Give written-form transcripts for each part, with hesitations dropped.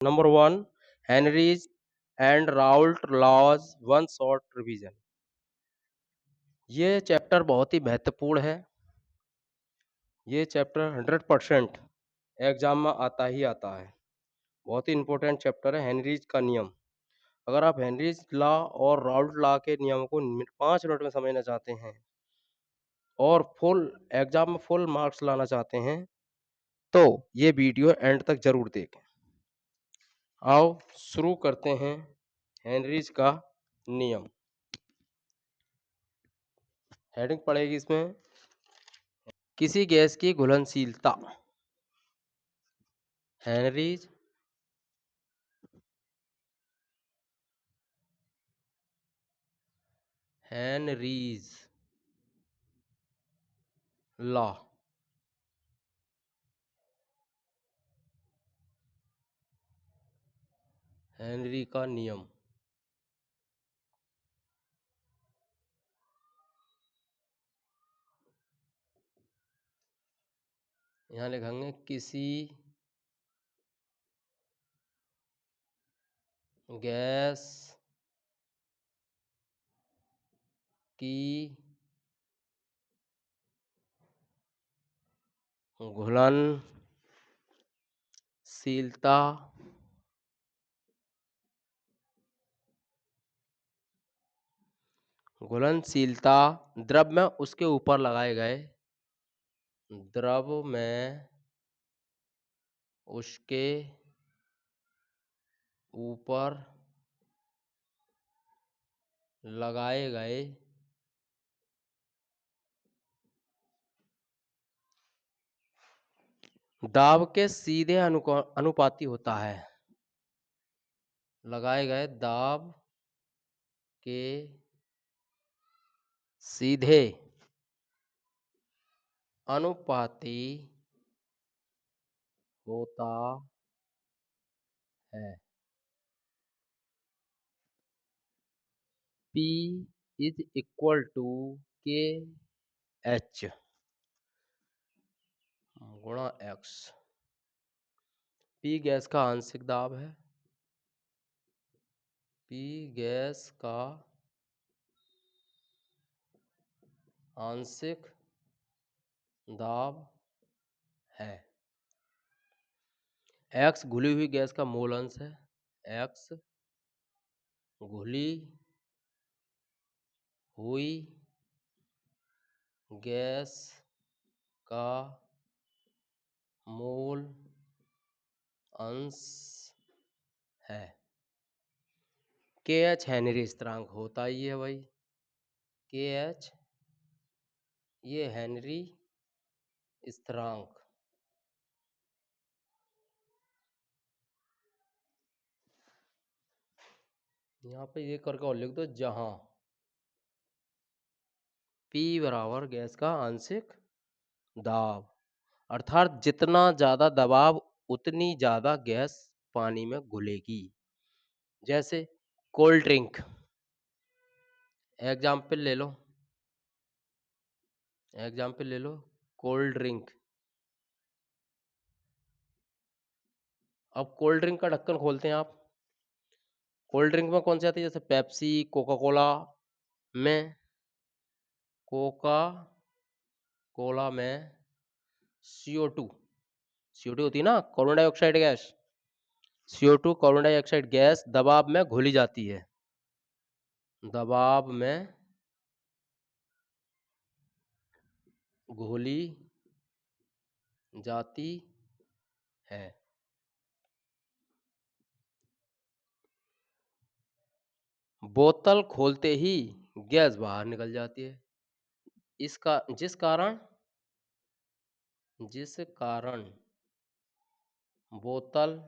Number one, Henry's and Raoult laws one short revision. ये chapter बहुत ही महत्वपूर्ण है। ये चैप्टर 100% एग्जाम में आता ही आता है। बहुत ही इंपॉर्टेंट चैप्टर है हेनरीज का नियम। अगर आप हेनरीज लॉ और राउल्ट लॉ के नियमों को 5 मिनट में समझना चाहते हैं और फुल एग्जाम में फुल मार्क्स लाना चाहते हैं तो ये वीडियो एंड तक जरूर देखें। आओ शुरू करते हैं हेनरीज का नियम। हेडिंग पड़ेगी इसमें, किसी गैस की घुलनशीलता। Henrys Henry's law. हेनरी का नियम। यहाँ लिखेंगे किसी गैस की घुलनशीलता द्रव में उसके ऊपर लगाए गए द्रव में उसके ऊपर लगाए गए दाब के सीधे अनुपाती होता है। लगाए गए दाब के सीधे अनुपाती होता है। P इज इक्वल टू के एच गुणा एक्स। P गैस का आंशिक दाब है। P गैस का आंशिक दाब है। X घुली हुई गैस का मोल अंश है। X घुली हुई गैस का मोल अंश है। KH हेनरी स्थिरांक होता ही है भाई। KH ये हेनरी स्थिरांक। यहाँ पे ये करके और लिख दो, जहां P बराबर गैस का आंशिक दाब, अर्थात जितना ज्यादा दबाव उतनी ज्यादा गैस पानी में घुलेगी। जैसे कोल्ड ड्रिंक एग्जाम्पल ले लो, कोल्ड ड्रिंक। अब कोल्ड ड्रिंक का ढक्कन खोलते हैं आप। कोल्ड ड्रिंक में कौन सी आती है? जैसे पेप्सी, कोका कोला में कोका कोला में CO2 होती है ना, carbon dioxide gas. CO2 carbon dioxide gas दबाव में घुली जाती है। दबाव में घुली जाती है। बोतल खोलते ही गैस बाहर निकल जाती है। इसका जिस कारण बोतल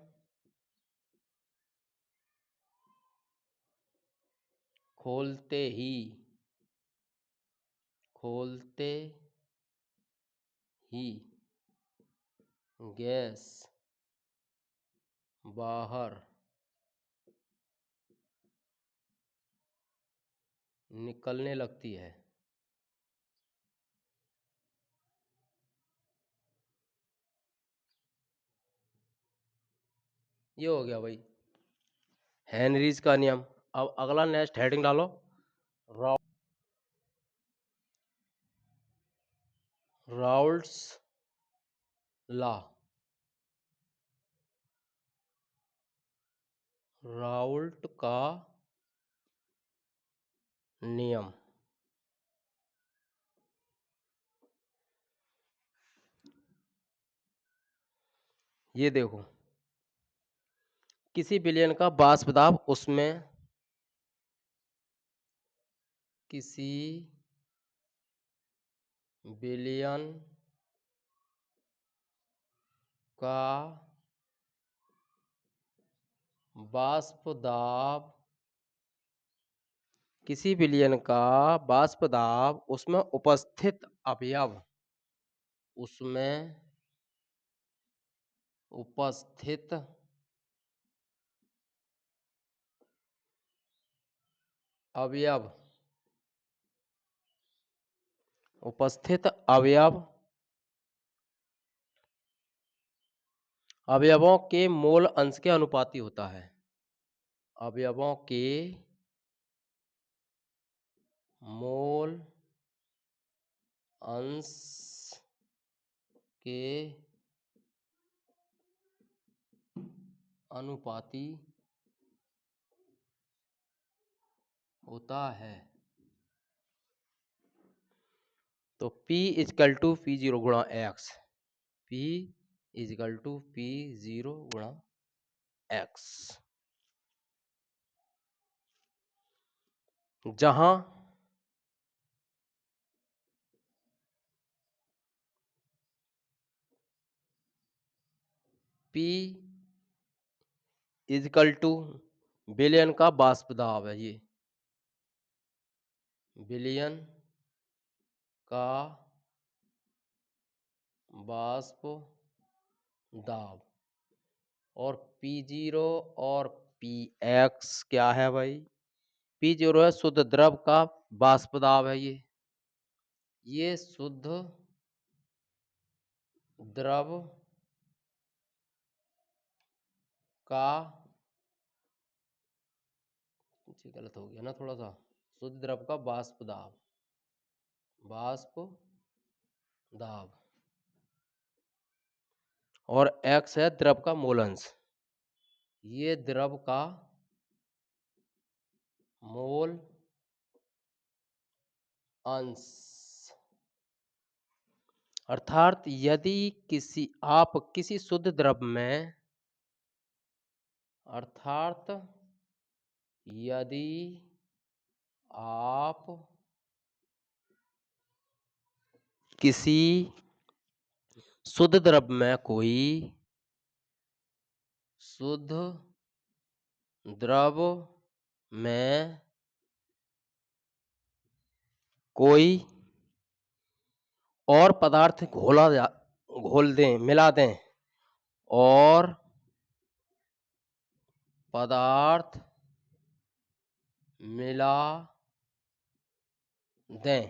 खोलते ही गैस बाहर निकलने लगती है। ये हो गया भाई हेनरीज का नियम। अब अगला नेक्स्ट हेडिंग डालो, राउल्ट्स लॉ। राउल्ट का नियम। ये देखो, किसी विलयन का वाष्प दाब उसमें किसी विलयन का वाष्प दाब, किसी विलयन का वाष्प दाब उसमें उपस्थित अवयव, उसमें उपस्थित अवयव, उपस्थित अवयव, अवयवों के मोल अंश के अनुपाती होता है। अवयवों के मोल अंश के अनुपाती होता है। तो P equal to P zero गुणा x, P equal to P zero गुणा एक्स, जहां P इजकल टू विलयन का वाष्प दाब है, ये विलयन का वाष्प दाब, और P0 और Px क्या है भाई? P0 है शुद्ध द्रव का वाष्प दाब है, ये शुद्ध द्रव का, कुछ गलत हो गया ना थोड़ा सा, शुद्ध द्रव का वाष्प दाब, वाष्प दाब, और x है द्रव का मोलंश, ये द्रव का मोल अंश। अर्थात यदि आप किसी शुद्ध द्रव में, अर्थात यदि आप किसी शुद्ध द्रव में कोई शुद्ध द्रव में कोई और पदार्थ घोल दें, मिला दें, और पदार्थ मिला दें,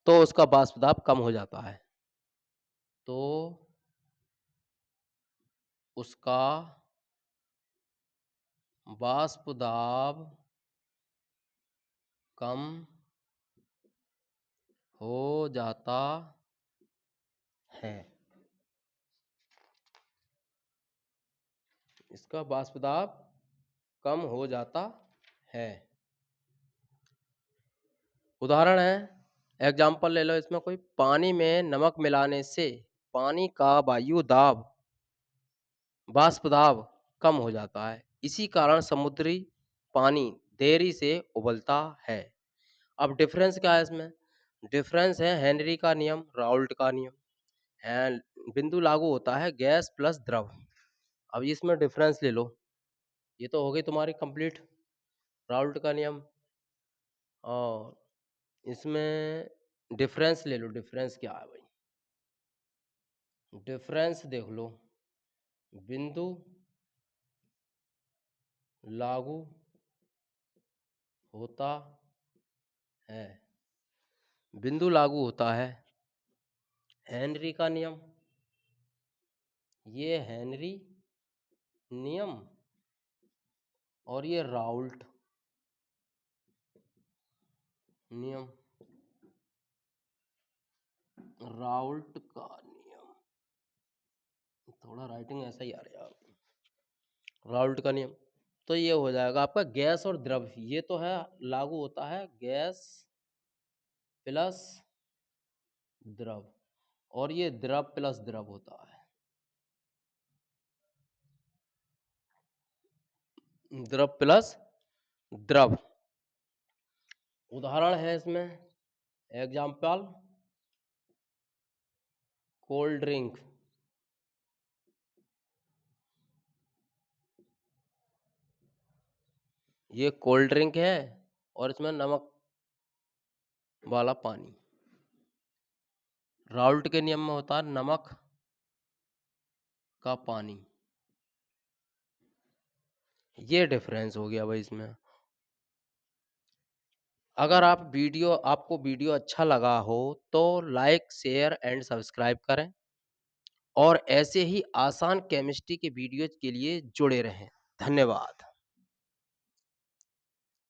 तो उसका वाष्प दाब कम हो जाता है, तो उसका वाष्प दाब कम हो जाता है, इसका वाष्प दाब कम हो जाता है। उदाहरण है, एग्जाम्पल ले लो इसमें कोई, पानी में नमक मिलाने से पानी का वायु दाब, वाष्प दाब कम हो जाता है, इसी कारण समुद्री पानी देरी से उबलता है। अब डिफरेंस क्या है इसमें? डिफरेंस है हेनरी का नियम, राउल्ट का नियम है, बिंदु लागू होता है गैस प्लस द्रव। अब इसमें डिफरेंस ले लो, ये तो हो गई तुम्हारी कंप्लीट राउल्ट का नियम, और इसमें डिफरेंस ले लो, डिफरेंस क्या है भाई? डिफरेंस देख लो, बिंदु लागू होता है, बिंदु लागू होता है हेनरी का नियम, ये हेनरी नियम, और ये राउल्ट नियम, राउल्ट का नियम, थोड़ा राइटिंग ऐसा ही आ रहा है, राउल्ट का नियम। तो ये हो जाएगा आपका गैस और द्रव, ये तो है लागू होता है गैस प्लस द्रव, और ये द्रव प्लस द्रव होता है, द्रव प्लस द्रव। उदाहरण है इसमें, एग्जाम्पल, कोल्ड ड्रिंक, ये कोल्ड ड्रिंक है और इसमें नमक वाला पानी। राउल्ट के नियम में होता है नमक का पानी। ये डिफरेंस हो गया भाई इसमें। अगर आपको वीडियो अच्छा लगा हो तो लाइक शेयर एंड सब्सक्राइब करें, और ऐसे ही आसान केमिस्ट्री के वीडियोज के लिए जुड़े रहें। धन्यवाद।